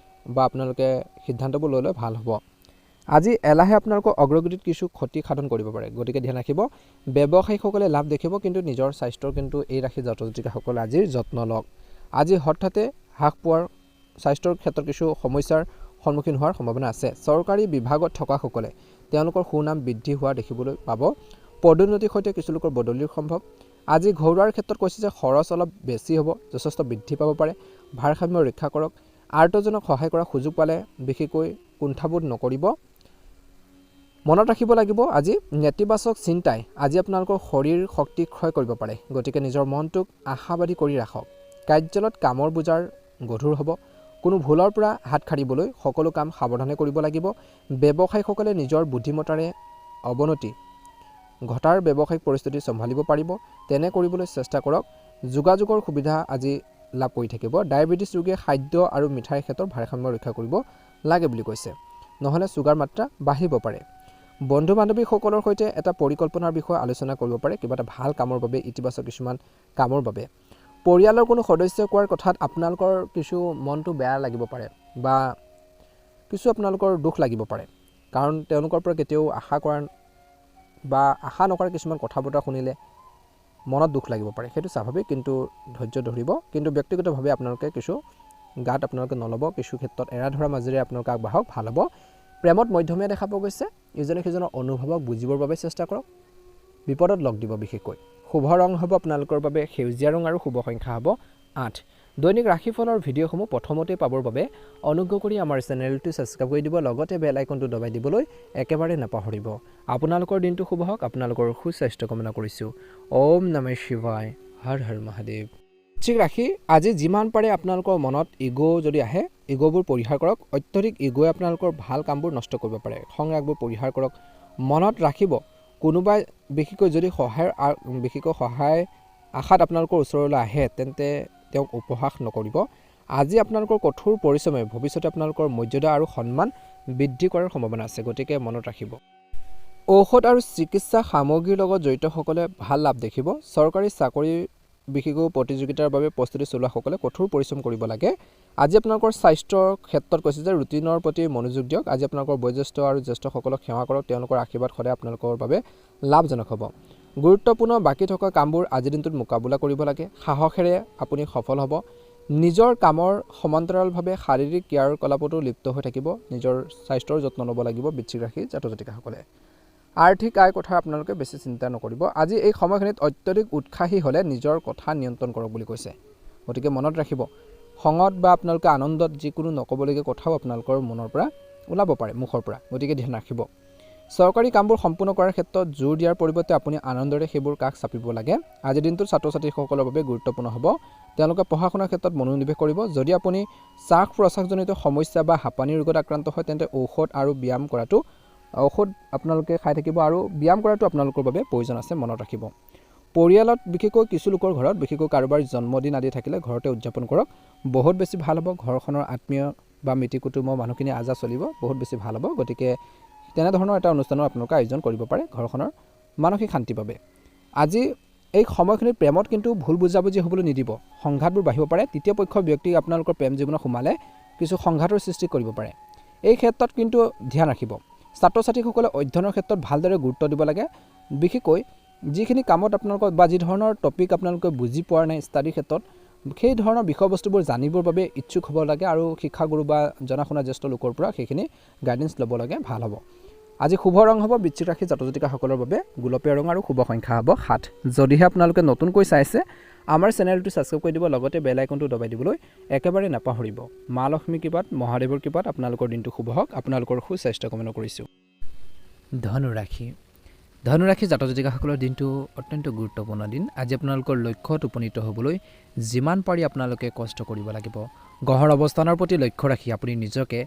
বা আপোনালোকে সিদ্ধান্তবোৰ লৈ লয় ভাল হ'ব। আজি এলাহে আপোনালোকৰ অগ্ৰগতিত কিছু ক্ষতি সাধন কৰিব পাৰে, গতিকে ধ্যান ৰাখিব। ব্যৱসায়ীসকলে লাভ দেখিব, কিন্তু নিজৰ স্বাস্থ্যৰ কিন্তু এই ৰাশিৰ জাতক জাতিকাসকলে আজিৰ যত্ন লওক। আজি হঠাতে হ্ৰাস পোৱাৰ স্বাস্থ্যৰ ক্ষেত্ৰত কিছু সমস্যাৰ সন্মুখীন হোৱাৰ সম্ভাৱনা আছে। চৰকাৰী বিভাগত থকাসকলে তেওঁলোকৰ সুনাম বৃদ্ধি হোৱা দেখিবলৈ পাব। পদোন্নতিৰ সৈতে কিছু লোকৰ বদলিৰ সম্ভৱ। আজি ঘৰুৱাৰ ক্ষেত্ৰত কৈছে যে খৰচ অলপ বেছি হ'ব, যথেষ্ট বৃদ্ধি পাব পাৰে। ভাৰসাম্য ৰক্ষা কৰক। আৰ্তজনক সহায় কৰাৰ সুযোগ পালে বিশেষকৈ কুণ্ঠাবোধ নকৰিব। মনত ৰাখিব লাগিব আজি নেতিবাচক চিন্তাই আজি আপোনালোকৰ শৰীৰ শক্তি ক্ষয় কৰিব পাৰে, গতিকে নিজৰ মনটোক আশাবাদী কৰি ৰাখক। কাৰ্যালয়ত কামৰ বোজাৰ গধুৰ হ'ব। কোনো ভুলৰ পৰা হাত সাৰিবলৈ সকলো কাম সাৱধানে কৰিব লাগিব। ব্যৱসায়ীসকলে নিজৰ বুদ্ধিমত্তাৰে অৱনতি ঘটাৰ ব্যৱসায়িক পৰিস্থিতি চম্ভালিব পাৰিব, তেনে কৰিবলৈ চেষ্টা কৰক। যোগাযোগৰ সুবিধা আজি লাভ কৰি থাকিব। ডায়েবেটিছ ৰোগীয়ে খাদ্য আৰু মিঠাইৰ ক্ষেত্ৰত ভাৰসাম্য ৰক্ষা কৰিব লাগে বুলি কৈছে, নহ'লে চুগাৰ মাত্ৰা বাঢ়িব পাৰে। বন্ধু বান্ধৱীসকলৰ সৈতে এটা পৰিকল্পনাৰ বিষয়ে আলোচনা কৰিব পাৰে, কিবা এটা ভাল কামৰ বাবে, ইতিবাচক কিছুমান কামৰ বাবে। পৰিয়ালৰ কোনো সদস্যই কোৱাৰ কথাত আপোনালোকৰ কিছু মনটো বেয়া লাগিব পাৰে বা কিছু আপোনালোকৰ দুখ লাগিব পাৰে, কাৰণ তেওঁলোকৰ পৰা কেতিয়াও আশা কৰা বা আশা নকৰা কিছুমান কথা বতৰা শুনিলে মনত দুখ লাগিব পাৰে, সেইটো স্বাভাৱিক, কিন্তু ধৈৰ্য ধৰিব। কিন্তু ব্যক্তিগতভাৱে আপোনালোকে কিছু গাত আপোনালোকে নল'ব, কিছু ক্ষেত্ৰত এৰা ধৰাৰ মাজেৰে আপোনালোকে আগবাঢ়ক, ভাল হ'ব। প্ৰেমত মধ্যমীয়া দেখা পোৱা গৈছে। ইজনে সিজনৰ অনুভৱক বুজিবৰ বাবে চেষ্টা কৰক, বিপদত লগ দিব। বিশেষকৈ শুভ ৰং হ'ব আপোনালোকৰ বাবে সেউজীয়া ৰং আৰু শুভ সংখ্যা হ'ব 8। দৈনিক ৰাশিফলৰ ভিডিঅ'সমূহ প্ৰথমতে পাবৰ বাবে অনুগ্ৰহ কৰি আমাৰ চেনেলটো ছাবস্ক্ৰাইব কৰি দিব, লগতে বেল আইকনটো দবাই দিবলৈ একেবাৰে নাপাহৰিব। আপোনালোকৰ দিনটো শুভ হওক, আপোনালোকৰ সুস্বাস্থ্য কামনা কৰিছোঁ। ওম নমঃ শিৱায়, হৰ হৰ মহাদেৱ। ঠিক ৰাশি, আজি যিমান পাৰে আপোনালোকৰ মনত ইগ' যদি আহে, ইগ'বোৰ পৰিহাৰ কৰক। অত্যধিক ইগ'ই আপোনালোকৰ ভাল কামবোৰ নষ্ট কৰিব পাৰে। খং ৰাগবোৰ পৰিহাৰ কৰক। মনত ৰাখিব, কোনোবাই বিশেষকৈ যদি সহায় আশাত আপোনালোকৰ ওচৰলৈ আহে, তেন্তে তেওঁক উপহাস নকৰিব। আজি আপোনালোকৰ কঠোৰ পৰিশ্ৰমে ভৱিষ্যতে আপোনালোকৰ মৰ্যাদা আৰু সন্মান বৃদ্ধি কৰাৰ সম্ভাৱনা আছে, গতিকে মনত ৰাখিব। ঔষধ আৰু চিকিৎসা সামগ্ৰীৰ লগত জড়িতসকলে ভাল লাভ দেখিব। চৰকাৰী চাকৰি বিশেষকৈ প্ৰতিযোগিতাৰ বাবে প্ৰস্তুতি চলোৱাসকলে কঠোৰ পৰিশ্ৰম কৰিব লাগে। আজি আপোনালোকৰ স্বাস্থ্যৰ ক্ষেত্ৰত কৈছে যে ৰুটিনৰ প্ৰতি মনোযোগ দিয়ক। আজি আপোনালোকৰ বয়োজ্যেষ্ঠ আৰু জ্যেষ্ঠসকলক সেৱা কৰক, তেওঁলোকৰ আশীৰ্বাদ সদায় আপোনালোকৰ বাবে লাভজনক হ'ব। গুৰুত্বপূৰ্ণ বাকী থকা কামবোৰ আজিৰ দিনটোত মোকাবিলা কৰিব লাগে। সাহসেৰে আপুনি সফল হ'ব। নিজৰ কামৰ সমান্তৰালভাৱে শাৰীৰিক ক্ৰিয়াৰ কলাপতো লিপ্ত হৈ থাকিব। নিজৰ স্বাস্থ্যৰ যত্ন ল'ব লাগিব বৃশ্চিক ৰাশিৰ জাতক জাতিকাসকলে। আৰ্থিক আয়ৰ কথা আপোনালোকে বেছি চিন্তা নকৰিব। আজি এই সময়খিনিত অত্যধিক উৎসাহী হ'লে নিজৰ কথা নিয়ন্ত্ৰণ কৰক বুলি কৈছে, গতিকে মনত ৰাখিব। খঙত বা আপোনালোকে আনন্দত যিকোনো নক'বলগীয়া কথাও আপোনালোকৰ মনৰ পৰা ওলাব পাৰে, মুখৰ পৰা, গতিকে ধ্যান ৰাখিব। চৰকাৰী কামবোৰ সম্পূৰ্ণ কৰাৰ ক্ষেত্ৰত জোৰ দিয়াৰ পৰিৱৰ্তে আপুনি আনন্দৰে সেইবোৰ কাষ চাপিব লাগে। আজিৰ দিনটোত ছাত্ৰ ছাত্ৰীসকলৰ বাবে গুৰুত্বপূৰ্ণ হ'ব। তেওঁলোকে পঢ়া শুনাৰ ক্ষেত্ৰত মনোনিৱেশ কৰিব। যদি আপুনি শ্বাস প্ৰশ্বাসজনিত সমস্যা বা হাঁপানি ৰোগত আক্ৰান্ত হয়, তেন্তে ঔষধ আপোনালোকে খাই থাকিব আৰু ব্যায়াম কৰাটো আপোনালোকৰ বাবে প্ৰয়োজন আছে, মনত ৰাখিব। পৰিয়ালত বিশেষকৈ কিছু লোকৰ ঘৰত, বিশেষকৈ কাৰোবাৰ জন্মদিন আদি থাকিলে ঘৰতে উদযাপন কৰক, বহুত বেছি ভাল হ'ব। ঘৰখনৰ আত্মীয় বা মিতিৰ কুটুমৰ মানুহখিনি আজা চলিব, বহুত বেছি ভাল হ'ব। গতিকে তেনেধৰণৰ এটা অনুষ্ঠানৰ আপোনালোকে আয়োজন কৰিব পাৰে ঘৰখনৰ মানসিক শান্তিৰ বাবে। আজি এই সময়খিনিত প্ৰেমত কিন্তু ভুল বুজাবুজি হ'বলৈ নিদিব। সংঘাতবোৰ বাঢ়িব পাৰে। তৃতীয় পক্ষৰ ব্যক্তি আপোনালোকৰ প্ৰেম জীৱনত সোমালে কিছু সংঘাতৰ সৃষ্টি কৰিব পাৰে। এই ক্ষেত্ৰত কিন্তু ধ্যান ৰাখিব ছাত্ৰ ছাত্ৰীসকলে অধ্যয়নৰ ক্ষেত্ৰত ভালদৰে গুৰুত্ব দিব লাগে বিশেষকৈ যিখিনি কামত আপোনালোকৰ বা যি ধৰণৰ টপিক আপোনালোকে বুজি পোৱা নাই ষ্টাডিৰ ক্ষেত্ৰত সেই ধৰণৰ বিষয়বস্তুবোৰ জানিবৰ বাবে ইচ্ছুক হ'ব লাগে আৰু শিক্ষাগুৰু বা জনা শুনা জ্যেষ্ঠ লোকৰ পৰা সেইখিনি গাইডেন্স ল'ব লাগে ভাল হ'ব আজি শুভ ৰং হ'ব বৃশ্চিক ৰাশি জাতক জাতিকাসকলৰ বাবে গোলপীয়া ৰং আৰু শুভ সংখ্যা হ'ব 7 যদিহে আপোনালোকে নতুনকৈ চাইছে আমাৰ চেনেলটো ছাবস্ক্ৰাইব কৰি দিব লগতে বেল আইকনটো দবাই দিবলৈ একেবাৰে নাপাহৰিব মা লক্ষ্মী কৃপাত মহাদেৱৰ কৃপাত আপোনালোকৰ দিনটো শুভ হওক আপোনালোকৰ সুস্বাস্থ্য কামনা কৰিছোঁ ধনুৰাশি জাতক জাতিকাসকলৰ দিনটো অত্যন্ত গুৰুত্বপূৰ্ণ দিন আজি আপোনালোকৰ লক্ষ্যত উপনীত হ'বলৈ যিমান পাৰি আপোনালোকে কষ্ট কৰিব লাগিব গ্ৰহৰ অৱস্থানৰ প্ৰতি লক্ষ্য ৰাখি আপুনি নিজকে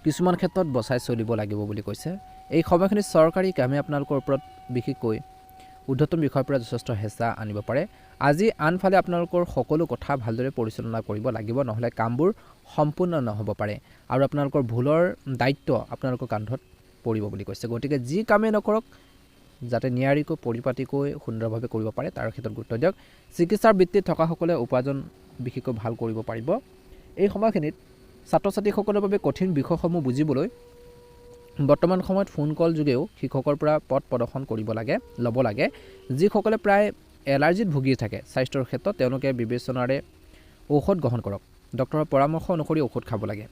কিছুমান ক্ষেত্ৰত বচাই চলিব লাগিব বুলি কৈছে এই সময়খিনি চৰকাৰী কামে আপোনালোকৰ ওপৰত বিশেষকৈ উদ্ধতম বিষয়ৰ পৰা যথেষ্ট হেঁচা আনিব পাৰে আজি আনফালে আপোনালোকৰ সকলো কথা ভালদৰে পৰিচালনা কৰিব লাগিব নহ'লে কামবোৰ সম্পূৰ্ণ নহ'ব পাৰে আৰু আপোনালোকৰ ভুলৰ দায়িত্ব আপোনালোকৰ কান্ধত পৰিব বুলি কৈছে গতিকে যি কামেই নকৰক যাতে নিয়াৰিকৈ পৰিপাটিকৈ সুন্দৰভাৱে কৰিব পাৰে তাৰ ক্ষেত্ৰত গুৰুত্ব দিয়ক চিকিৎসাৰ বৃত্তিত থকাসকলে উপাৰ্জন বিশেষকৈ ভাল কৰিব পাৰিব এই সময়খিনিত ছাত্ৰ ছাত্ৰীসকলৰ বাবে কঠিন বিষয়সমূহ বুজিবলৈ বৰ্তমান সময়ত ফোন কল যোগেও শিক্ষকৰ পৰা পথ প্ৰদৰ্শন কৰিব লাগে ল'ব লাগে যিসকলে প্ৰায় এলাৰ্জিত ভুগি থাকে স্বাস্থ্যৰ ক্ষেত্ৰত তেওঁলোকে বিবেচনাৰে ঔষধ গ্ৰহণ কৰক ডক্টৰৰ পৰামৰ্শ অনুসৰি ঔষধ খাব লাগে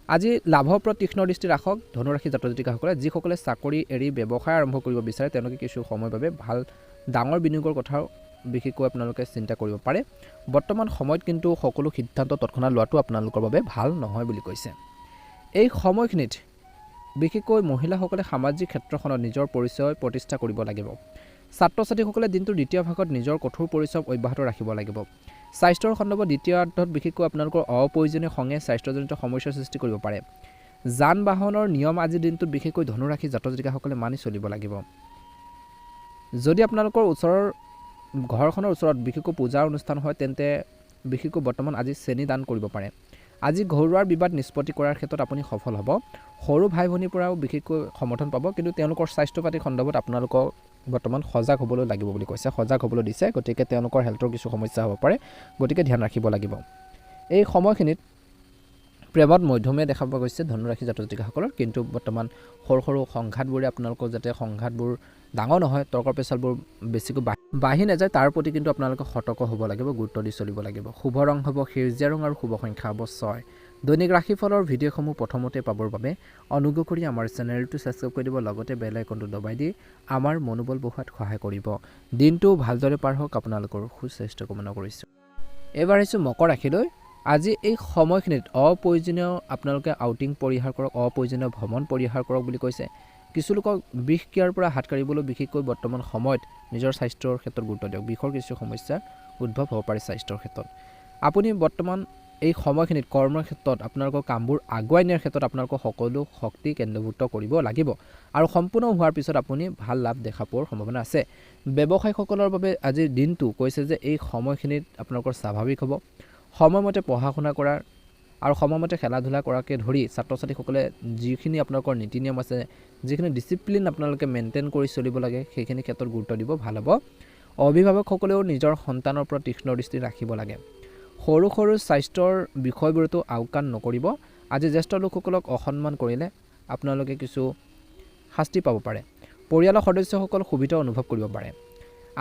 আজি লাভৰ ওপৰত তীক্ষ্ণ দৃষ্টি ৰাখক ধনুৰাশি জাতক জাতিকাসকলে যিসকলে চাকৰি এৰি ব্যৱসায় আৰম্ভ কৰিব বিচাৰে তেওঁলোকে কিছু সময়ৰ বাবে ভাল ডাঙৰ বিনিয়োগৰ কথাও বিশেষকৈ আপোনালোকে চিন্তা কৰিব পাৰে বৰ্তমান সময়ত কিন্তু সকলো সিদ্ধান্ত তৎক্ষণাত লোৱাটো আপোনালোকৰ বাবে ভাল নহয় বুলি কৈছে এই সময়খিনিত বিশেষকৈ মহিলাসকলে সামাজিক ক্ষেত্ৰখনত নিজৰ পৰিচয় প্ৰতিষ্ঠা কৰিব লাগিব ছাত্ৰ ছাত্ৰীসকলে দিনটোৰ দ্বিতীয় ভাগত নিজৰ কঠোৰ পৰিশ্ৰম অব্যাহত ৰাখিব লাগিব স্বাস্থ্যৰ সন্দৰ্ভত দ্বিতীয়াৰ্ধত বিশেষকৈ আপোনালোকৰ অপ্ৰয়োজনীয় সংগে স্বাস্থ্যজনিত সমস্যাৰ সৃষ্টি কৰিব পাৰে যান বাহনৰ নিয়ম আজিৰ দিনটোত বিশেষকৈ ধনুৰাশি জাতক জাতিকাসকলে মানি চলিব লাগিব যদি আপোনালোকৰ ওচৰৰ ঘৰখনৰ ওচৰত বিশেষকৈ পূজাৰ অনুষ্ঠান হয় তেন্তে বিশেষকৈ বৰ্তমান আজি চেনি দান কৰিব পাৰে আজি ঘৰুৱাৰ বিবাদ নিষ্পত্তি কৰাৰ ক্ষেত্ৰত আপুনি সফল হ'ব সৰু ভাই ভনীৰ পৰাও বিশেষকৈ সমৰ্থন পাব কিন্তু তেওঁলোকৰ স্বাস্থ্য পাতিৰ সন্দৰ্ভত আপোনালোকক বৰ্তমান সজাগ হ'বলৈ লাগিব বুলি কৈছে সজাগ হ'বলৈ দিছে গতিকে তেওঁলোকৰ হেল্থৰ কিছু সমস্যা হ'ব পাৰে গতিকে ধ্যান ৰাখিব লাগিব এই সময়খিনিত প্ৰেমত মধ্যমীয়া দেখা পোৱা গৈছে ধনুৰাশি জাতক জাতিকাসকলৰ কিন্তু বৰ্তমান সৰু সৰু সংঘাতবোৰে আপোনালোকৰ যাতে সংঘাতবোৰ ডাঙৰ নহয় তৰ্ক পেচালবোৰ বেছিকৈ বাঢ়ি নাযায় তাৰ প্ৰতি কিন্তু আপোনালোকে সতৰ্ক হ'ব লাগিব গুৰুত্ব দি চলিব লাগিব শুভ ৰং হ'ব সেউজীয়া ৰং আৰু শুভ সংখ্যা হ'ব 6 দৈনিক ৰাশিফলৰ ভিডিঅ'সমূহ প্ৰথমতে পাবৰ বাবে অনুগ্ৰহ কৰি আমাৰ চেনেলটো ছাবস্ক্ৰাইব কৰি দিব লগতে বেল আইকনটো দবাই দি আমাৰ মনোবল বঢ়োৱাত সহায় কৰিব দিনটো ভালদৰে পাৰ হওক আপোনালোকৰ সুস্বাস্থ্য কামনা কৰিছোঁ এবাৰ আহিছোঁ মকৰ ৰাশিলৈ আজি এই সময়খিনিত অপ্ৰয়োজনীয় আপোনালোকে আউটিং পৰিহাৰ কৰক অপ্ৰয়োজনীয় ভ্ৰমণ পৰিহাৰ কৰক বুলি কৈছে কিছু লোকক বিষ ক্ৰিয়াৰ পৰা হাত কাঢ়িবলৈ বিশেষকৈ বৰ্তমান সময়ত নিজৰ স্বাস্থ্যৰ ক্ষেত্ৰত গুৰুত্ব দিয়ক বিষৰ কিছু সমস্যা উদ্ভৱ হ'ব পাৰে স্বাস্থ্যৰ ক্ষেত্ৰত আপুনি বৰ্তমান এই সময়খিনিত কৰ্মৰ ক্ষেত্ৰত আপোনালোকৰ কামবোৰ আগুৱাই নিয়াৰ ক্ষেত্ৰত আপোনালোকৰ সকলো শক্তি কেন্দ্ৰভূত কৰিব লাগিব আৰু সম্পূৰ্ণ হোৱাৰ পিছত আপুনি ভাল লাভ দেখা পোৱাৰ সম্ভাৱনা আছে ব্যৱসায়ীসকলৰ বাবে আজিৰ দিনটো কৈছে যে এই সময়খিনিত আপোনালোকৰ স্বাভাৱিক হ'ব সময়মতে পঢ়া শুনা কৰাৰ আৰু সময়মতে খেলা ধূলা কৰাকে ধৰি ছাত্ৰ ছাত্ৰীসকলে যিখিনি আপোনালোকৰ নীতি নিয়ম আছে যিখিনি ডিচিপ্লিন আপোনালোকে মেইনটেইন কৰি চলিব লাগে সেইখিনি ক্ষেত্ৰত গুৰুত্ব দিব ভাল হ'ব অভিভাৱকসকলেও নিজৰ সন্তানৰ ওপৰত তীক্ষ্ণ দৃষ্টি ৰাখিব লাগে সৰু সৰু স্বাস্থ্যৰ বিষয়বোৰতো আওকাণ নকৰিব আজি জ্যেষ্ঠ লোকসকলক অসন্মান কৰিলে আপোনালোকে কিছু শাস্তি পাব পাৰে পৰিয়ালৰ সদস্যসকল সুবিধা অনুভৱ কৰিব পাৰে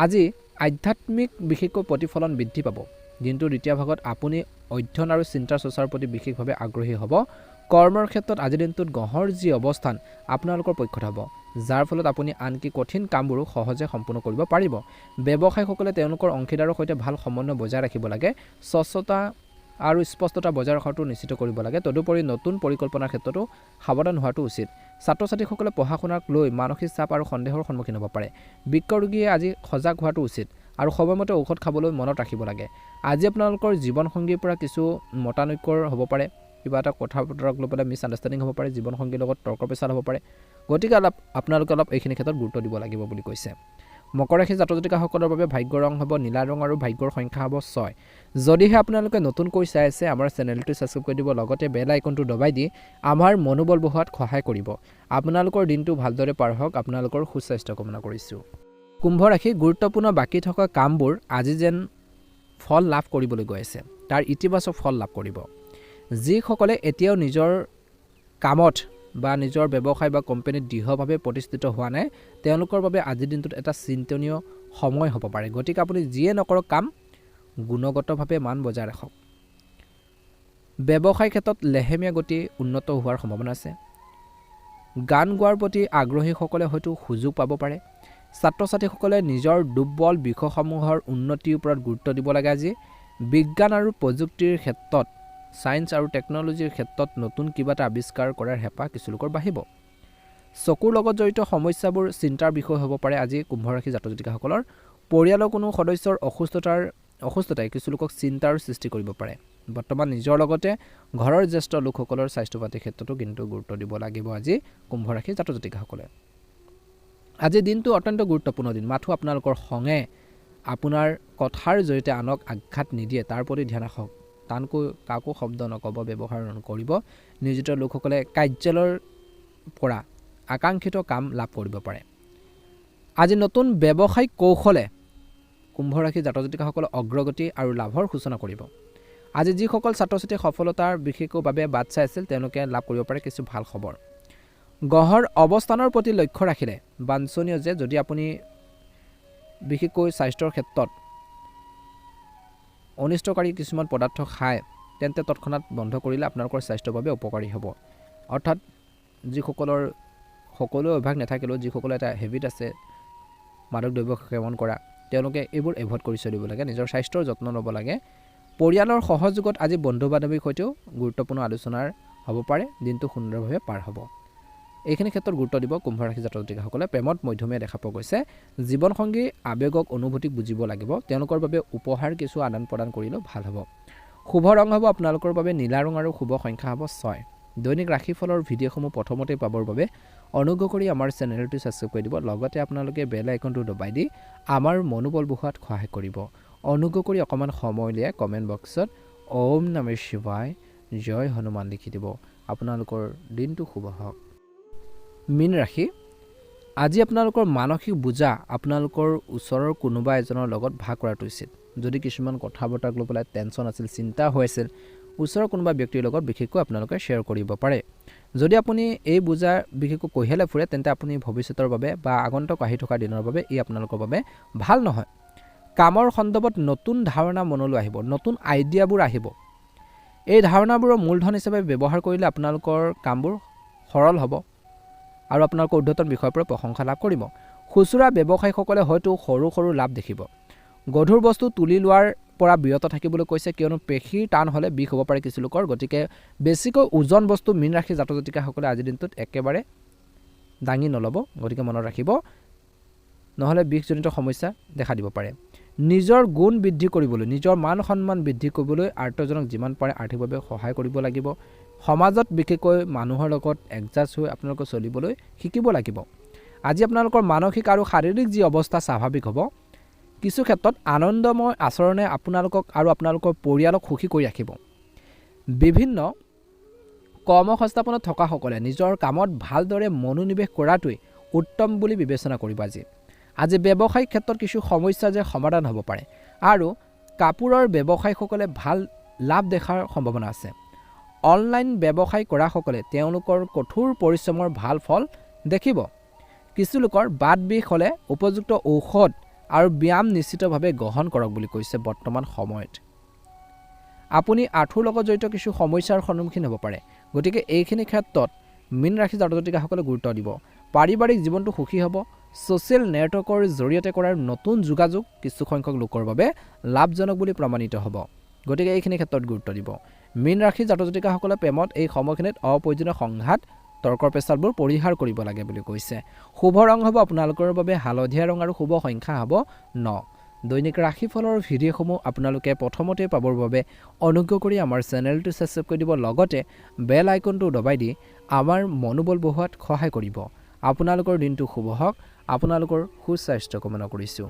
আজি আধ্যাত্মিক বিশেষকৈ প্ৰতিফলন বৃদ্ধি পাব দিনটোৰ দ্বিতীয় ভাগত আপুনি অধ্যয়ন আৰু চিন্তা চৰ্চাৰ প্ৰতি বিশেষভাৱে আগ্ৰহী হ'ব কৰ্মৰ ক্ষেত্ৰত আজিৰ দিনটোত গ্ৰহৰ যি অৱস্থান আপোনালোকৰ পক্ষত হ'ব যাৰ ফলত আপুনি আনকি কঠিন কামবোৰো সহজে সম্পূৰ্ণ কৰিব পাৰিব ব্যৱসায়ীসকলে তেওঁলোকৰ অংশীদাৰৰ সৈতে ভাল সমন্বয় বজাই ৰাখিব লাগে স্বচ্ছতা আৰু স্পষ্টতা বজাই ৰখাটো নিশ্চিত কৰিব লাগে তদুপৰি নতুন পৰিকল্পনাৰ ক্ষেত্ৰতো সাৱধান হোৱাটো উচিত ছাত্ৰ ছাত্ৰীসকলে পঢ়া শুনাক লৈ মানসিক চাপ আৰু সন্দেহৰ সন্মুখীন হ'ব পাৰে বৃক্ক ৰোগীয়ে আজি সজাগ হোৱাটো উচিত আৰু সময়মতে ঔষধ খাবলৈ মনত ৰাখিব লাগে আজি আপোনালোকৰ জীৱনসংগীৰ পৰা কিছু মতানৈক্যৰ হ'ব পাৰে কিবা এটা কথা বতৰাক লৈ পেলাই মিছ আণ্ডাৰষ্টেণ্ডিং হ'ব পাৰে জীৱনসংগীৰ লগত তৰ্ক পেচাল হ'ব পাৰে গতিকে আপোনালোকে অলপ এইখিনি ক্ষেত্ৰত গুৰুত্ব দিব লাগিব বুলি কৈছে মকৰ ৰাশি জাতক জাতিকাসকলৰ বাবে ভাগ্য ৰং হ'ব নীলা ৰং আৰু ভাগ্যৰ সংখ্যা হ'ব 6 যদিহে আপোনালোকে নতুনকৈ চাই আছে আমাৰ চেনেলটো ছাবস্ক্ৰাইব কৰি দিব লগতে বেল আইকনটো দবাই দি আমাৰ মনোবল বঢ়োৱাত সহায় কৰিব আপোনালোকৰ দিনটো ভালদৰে পাৰ হওক আপোনালোকৰ সুস্বাস্থ্য কামনা কৰিছোঁ কুম্ভ ৰাশি গুৰুত্বপূৰ্ণ বাকী থকা কামবোৰ আজি যেন ফল লাভ কৰিবলৈ গৈ আছে তাৰ ইতিবাচক ফল লাভ কৰিব যিসকলে এতিয়াও নিজৰ কামত বা নিজৰ ব্যৱসায় বা কোম্পানীত দৃঢ়ভাৱে প্ৰতিষ্ঠিত হোৱা নাই তেওঁলোকৰ বাবে আজিৰ দিনটোত এটা চিন্তনীয় সময় হ'ব পাৰে। গতিকে আপুনি যিয়ে নকৰক কাম গুণগতভাৱে মান বজাই ৰাখক। ব্যৱসায় ক্ষেত্ৰত লেহেমীয়া গতি উন্নত হোৱাৰ সম্ভাৱনা আছে। গান গোৱাৰ প্ৰতি আগ্ৰহীসকলে হয়তো সুযোগ পাব পাৰে। ছাত্ৰ ছাত্ৰীসকলে নিজৰ দুৰ্বল বিষয়সমূহৰ উন্নতিৰ ওপৰত গুৰুত্ব দিব লাগে। আজি বিজ্ঞান আৰু প্ৰযুক্তিৰ ক্ষেত্ৰত ছায়েন্স আৰু টেকন'লজিৰ ক্ষেত্ৰত নতুন কিবা এটা আৱিষ্কাৰ কৰাৰ হেঁপাহ কিছু লোকৰ বাঢ়িব। চকুৰ লগত জড়িত সমস্যাবোৰ চিন্তাৰ বিষয় হ'ব পাৰে আজি কুম্ভ ৰাশি জাতক জাতিকাসকলৰ। পৰিয়ালৰ কোনো সদস্যৰ অসুস্থতাই কিছু লোকক চিন্তাৰ সৃষ্টি কৰিব পাৰে। বৰ্তমান নিজৰ লগতে ঘৰৰ জ্যেষ্ঠ লোকসকলৰ স্বাস্থ্য পাতিৰ ক্ষেত্ৰতো কিন্তু গুৰুত্ব দিব লাগিব আজি কুম্ভ ৰাশি জাতক জাতিকাসকলে। আজিৰ দিনটো অত্যন্ত গুৰুত্বপূৰ্ণ দিন। মাথো আপোনালোকৰ খঙে আপোনাৰ কথাৰ জৰিয়তে আনক আঘাত নিদিয়ে তাৰ প্ৰতি ধ্যান ৰাখক। টানকৈ কাকো শব্দ নক'ব, ব্যৱহাৰ নকৰিব। নিয়োজিত লোকসকলে কাৰ্যালয়ৰ পৰা আকাংক্ষিত কাম লাভ কৰিব পাৰে। আজি নতুন ব্যৱসায়িক কৌশলে কুম্ভ ৰাশি জাতক জাতিকাসকলে অগ্ৰগতি আৰু লাভৰ সূচনা কৰিব। আজি যিসকল ছাত্ৰ ছাত্ৰীয়ে সফলতাৰ বিশেষভাৱে বাট চাই আছিল তেওঁলোকে লাভ কৰিব পাৰে কিছু ভাল খবৰ। গ্ৰহৰ অৱস্থানৰ প্ৰতি লক্ষ্য ৰাখিলে বাঞ্ছনীয় যে যদি আপুনি বিশেষকৈ স্বাস্থ্যৰ ক্ষেত্ৰত অনিষ্টকাৰী কিছুমান পদাৰ্থ খায় তেন্তে তৎক্ষণাত বন্ধ কৰিলে আপোনালোকৰ স্বাস্থ্যৰ বাবে উপকাৰী হ'ব। অৰ্থাৎ যিসকলৰ সকলো অভ্যাস নাথাকিলেও যিসকলৰ এটা হেবিট আছে মাদক দ্ৰব্য সেৱন কৰা তেওঁলোকে এইবোৰ এভইড কৰি চলিব লাগে। নিজৰ স্বাস্থ্যৰ যত্ন ল'ব লাগে। পৰিয়ালৰ সহযোগত আজি বন্ধু বান্ধৱীৰ সৈতেও গুৰুত্বপূৰ্ণ আলোচনাৰ হ'ব পাৰে। দিনটো সুন্দৰভাৱে পাৰ হ'ব। এইখিনি ক্ষেত্ৰত গুৰুত্ব দিব কুম্ভ ৰাশি জাতক জাতিকাসকলে। প্ৰেমত মধ্যমীয়া দেখা পোৱা গৈছে। জীৱনসংগী আৱেগক অনুভূতিক বুজিব লাগিব। তেওঁলোকৰ বাবে উপহাৰ কিছু আদান প্ৰদান কৰিলেও ভাল হ'ব। শুভ ৰং হ'ব আপোনালোকৰ বাবে নীলা ৰং আৰু শুভ সংখ্যা হ'ব 6। দৈনিক ৰাশিফলৰ ভিডিঅ'সমূহ প্ৰথমতে পাবৰ বাবে অনুগ্ৰহ কৰি আমাৰ চেনেলটো ছাবস্ক্ৰাইব কৰি দিব। লগতে আপোনালোকে বেল আইকনটো দবাই দি আমাৰ মনোবল বঢ়োৱাত সহায় কৰিব। অনুগ্ৰহ কৰি অকণমান সময় উলিয়াই কমেণ্ট বক্সত ওম নমঃ শিৱায় জয় হনুমান লিখি দিব। আপোনালোকৰ দিনটো শুভ হওক। মীন ৰাশি, আজি আপোনালোকৰ মানসিক বোজা আপোনালোকৰ ওচৰৰ কোনোবা এজনৰ লগত ভাগ কৰাটো উচিত। যদি কিছুমান কথা বতৰাক লৈ পেলাই টেনশ্যন আছিল, চিন্তা হৈ আছিল, ওচৰৰ কোনোবা ব্যক্তিৰ লগত বিশেষকৈ আপোনালোকে শ্বেয়াৰ কৰিব পাৰে। যদি আপুনি এই বোজা বিশেষকৈ কঢ়িয়ালে ফুৰে তেন্তে আপুনি ভৱিষ্যতৰ বাবে বা আগন্তুক আহি থকা দিনৰ বাবে ই আপোনালোকৰ বাবে ভাল নহয়। কামৰ সন্দৰ্ভত নতুন ধাৰণা মনলৈ আহিব, নতুন আইডিয়াবোৰ আহিব। এই ধাৰণাবোৰৰ মূলধন হিচাপে ব্যৱহাৰ কৰিলে আপোনালোকৰ কামবোৰ সৰল হ'ব আৰু আপোনালোকৰ ঊৰ্ধ্বতন বিষয়ৰ পৰা প্ৰশংসা লাভ কৰিব। খুচুৰা ব্যৱসায়ীসকলে হয়তো সৰু সৰু লাভ দেখিব। গধুৰ বস্তু তুলি লোৱাৰ পৰা বিৰত থাকিবলৈ কৈছে, কিয়নো পেশীৰ টান হ'লে বিষ হ'ব পাৰে কিছু লোকৰ। গতিকে বেছিকৈ ওজন বস্তু মীন ৰাশি জাতক জাতিকাসকলে আজিৰ দিনটোত একেবাৰে দাঙি নল'ব। গতিকে মনত ৰাখিব, নহ'লে বিষজনিত সমস্যা দেখা দিব পাৰে। নিজৰ গুণ বৃদ্ধি কৰিবলৈ, নিজৰ মান সন্মান বৃদ্ধি কৰিবলৈ আৰ্থজনক যিমান পাৰে আৰ্থিকভাৱে সহায় কৰিব লাগিব। সমাজত বিশেষকৈ মানুহৰ লগত এডজাষ্ট হৈ আপোনালোকে চলিবলৈ শিকিব লাগিব। আজি আপোনালোকৰ মানসিক আৰু শাৰীৰিক যি অৱস্থা স্বাভাৱিক হ'ব। কিছু ক্ষেত্ৰত আনন্দময় আচৰণে আপোনালোকক আৰু আপোনালোকৰ পৰিয়ালক সুখী কৰি ৰাখিব। বিভিন্ন কৰ্মসংস্থাপনত থকাসকলে নিজৰ কামত ভালদৰে মনোনিৱেশ কৰাটোৱেই উত্তম বুলি বিবেচনা কৰিব। আজি ব্যৱসায়িক ক্ষেত্ৰত কিছু সমস্যা যে সমাধান হ'ব পাৰে আৰু কাপোৰৰ ব্যৱসায়ীসকলে ভাল লাভ দেখাৰ সম্ভাৱনা আছে। অনলাইন ব্যৱসায় কৰাসকলে তেওঁলোকৰ কঠোৰ পৰিশ্ৰমৰ ভাল ফল দেখিব। কিছু লোকৰ বাত বিষ হ'লে উপযুক্ত ঔষধ আৰু ব্যায়াম নিশ্চিতভাৱে গ্ৰহণ কৰক বুলি কৈছে বৰ্তমান সময়ত। আপুনি আঁঠুৰ লগত জড়িত কিছু সমস্যাৰ সন্মুখীন হ'ব পাৰে। গতিকে এইখিনি ক্ষেত্ৰত মীন ৰাশি জাতক জাতিকাসকলে গুৰুত্ব দিব। পাৰিবাৰিক জীৱনটো সুখী হ'ব। ছ'চিয়েল নেটৱৰ্কৰ জৰিয়তে কৰাৰ নতুন যোগাযোগ কিছু সংখ্যক লোকৰ বাবে লাভজনক বুলি প্ৰমাণিত হ'ব। গতিকে এইখিনি ক্ষেত্ৰত গুৰুত্ব দিব। মীন ৰাশি জাতক জাতিকাসকলে প্ৰেমত এই সময়খিনিত অপ্ৰয়োজনীয় সংঘাত তৰ্কৰ পেচালবোৰ পৰিহাৰ কৰিব লাগে বুলি কৈছে। শুভ ৰং হ'ব আপোনালোকৰ বাবে হালধীয়া ৰং আৰু শুভ সংখ্যা হ'ব 9। দৈনিক ৰাশিফলৰ ভিডিঅ'সমূহ আপোনালোকে প্ৰথমতে পাবৰ বাবে অনুগ্ৰহ কৰি আমাৰ চেনেলটো ছাবস্ক্ৰাইব কৰি দিব। লগতে বেল আইকনটো দবাই দি আমাৰ মনোবল বঢ়োৱাত সহায় কৰিব। আপোনালোকৰ দিনটো শুভ হওক। আপোনালোকৰ সুস্বাস্থ্য কামনা কৰিছোঁ।